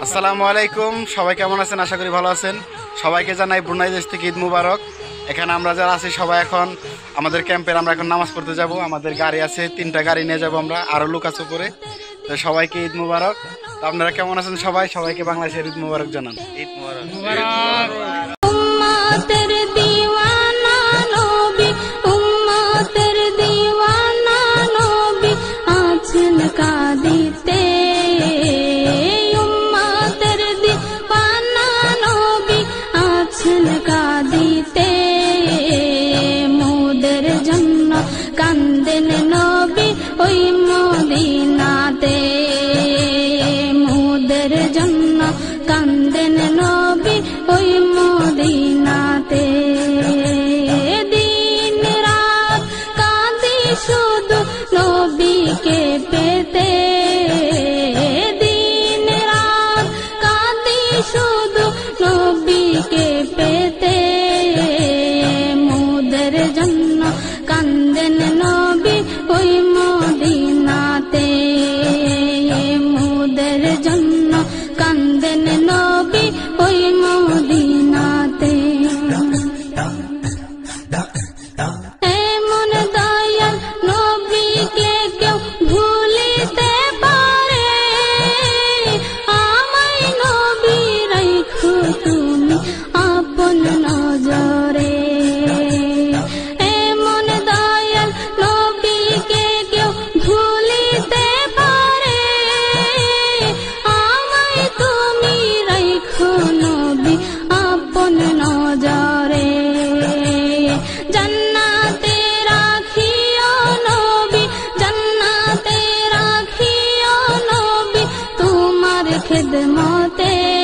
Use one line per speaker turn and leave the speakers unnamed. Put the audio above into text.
আসসালামু আলাইকুম, সবাই কেমন আছেন? আশা করি ভালো আছেন। সবাইকে জানাই ব্রুনাই দেশ থেকে ঈদ মুবারক। এখানে আমরা যারা আছি সবাই এখন আমাদের ক্যাম্পের আমরা এখন নামাজ পড়তে যাব। আমাদের গাড়ি আছে, 3টা গাড়ি নিয়ে যাব আমরা, আরও লোক আছে উপরে। তো সবাইকে ঈদ মুবারক। তো আপনারা কেমন আছেন? সবাইকে বাংলাদেশের ঈদ মুবারক জানান। ঈদ মুবারক।
खिदमते